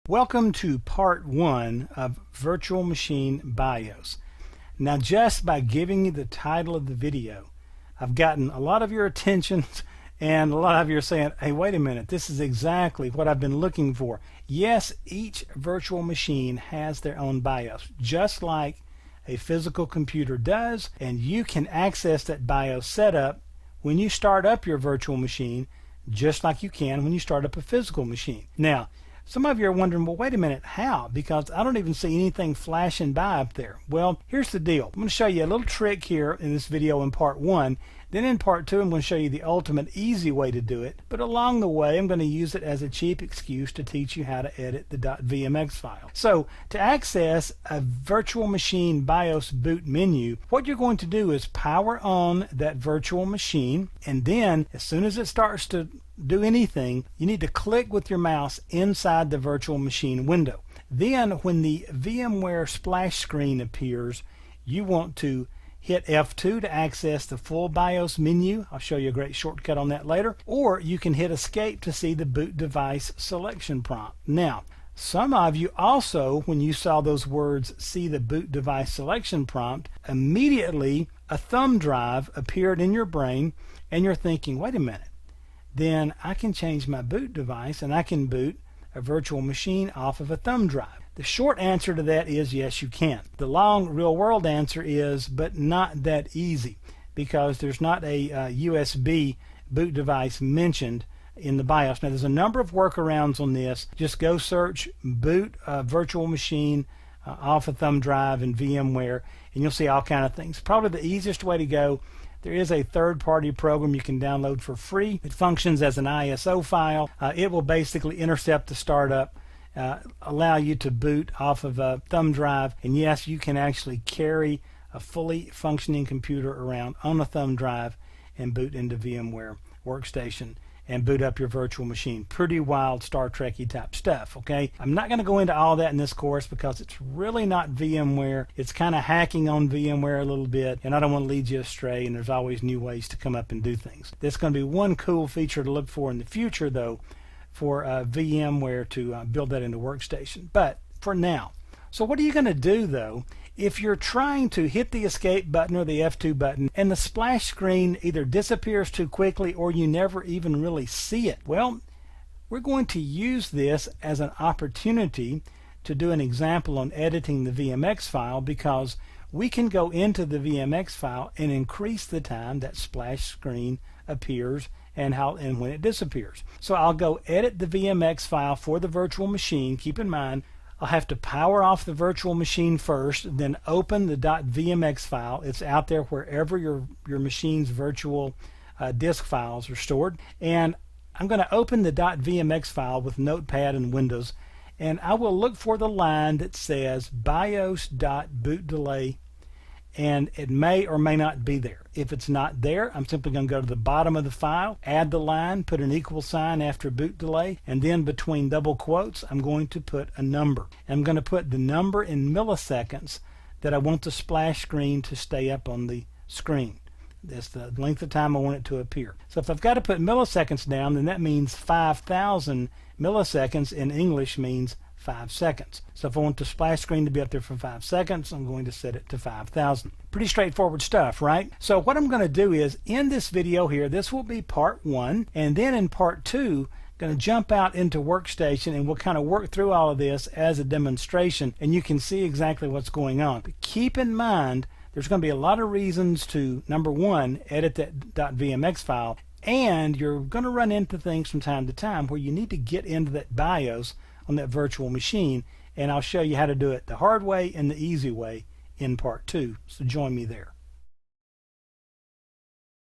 Welcome to part 1 of Virtual Machine BIOS. Now, just by giving you the title of the video, I've gotten a lot of your attention and a lot of you are saying, hey, wait a minute, this is exactly what I've been looking for. Yes, each virtual machine has their own BIOS, just like a physical computer does, and you can access that BIOS setup when you start up your virtual machine, just like you can when you start up a physical machine. Now, some of you are wondering, well, wait a minute, how? Because I don't even see anything flashing by up there. Well, here's the deal. I'm going to show you a little trick here in this video in part 1. Then in part 2, I'm going to show you the ultimate easy way to do it. But along the way, I'm going to use it as a cheap excuse to teach you how to edit the .vmx file. So to access a virtual machine BIOS boot menu, what you're going to do is power on that virtual machine, and then as soon as it starts to do anything, you need to click with your mouse inside the virtual machine window. Then when the VMware splash screen appears, you want to hit F2 to access the full BIOS menu. I'll show you a great shortcut on that later. Or you can hit escape to see the boot device selection prompt. Now, some of you also, when you saw those words, see the boot device selection prompt, immediately a thumb drive appeared in your brain and you're thinking, wait a minute, then I can change my boot device and I can boot a virtual machine off of a thumb drive. The short answer to that is yes, you can. The long real-world answer is, but not that easy, because there's not a USB boot device mentioned in the BIOS. Now, there's a number of workarounds on this. Just go search boot virtual machine off a thumb drive in VMware, and you'll see all kind of things. Probably the easiest way to go, there is a third-party program you can download for free. It functions as an ISO file. It will basically intercept the startup, allow you to boot off of a thumb drive, and yes, you can actually carry a fully functioning computer around on a thumb drive and boot into VMware Workstation and boot up your virtual machine. Pretty wild Star Trek-y type stuff, okay? I'm not going to go into all that in this course because it's really not VMware. It's kind of hacking on VMware a little bit, and I don't want to lead you astray, and there's always new ways to come up and do things. There's going to be one cool feature to look for in the future, though, for VMware to build that into Workstation. But for now, so what are you going to do, though, if you're trying to hit the escape button or the F2 button and the splash screen either disappears too quickly or you never even really see it? Well, we're going to use this as an opportunity to do an example on editing the VMX file, because we can go into the VMX file and increase the time that splash screen appears and when it disappears. So I'll go edit the VMX file for the virtual machine. Keep in mind, I'll have to power off the virtual machine first, then open the .vmx file. It's out there wherever your machine's virtual disk files are stored. And I'm going to open the .vmx file with Notepad and Windows, and I will look for the line that says BIOS.bootDelay, and it may or may not be there. If it's not there, I'm simply going to go to the bottom of the file, add the line, put an equal sign after boot delay, and then between double quotes, I'm going to put a number. I'm going to put the number in milliseconds that I want the splash screen to stay up on the screen. That's the length of time I want it to appear. So if I've got to put milliseconds down, then that means 5,000 milliseconds in English means 5 seconds. So if I want the splash screen to be up there for 5 seconds, I'm going to set it to 5,000. Pretty straightforward stuff, right? So what I'm going to do is, in this video here, this will be part 1, and then in part 2, going to jump out into Workstation, and we'll kind of work through all of this as a demonstration, and you can see exactly what's going on. But keep in mind, there's going to be a lot of reasons to, number one, edit that .vmx file, and you're going to run into things from time to time where you need to get into that BIOS on that virtual machine, and I'll show you how to do it the hard way and the easy way in part 2. So join me there.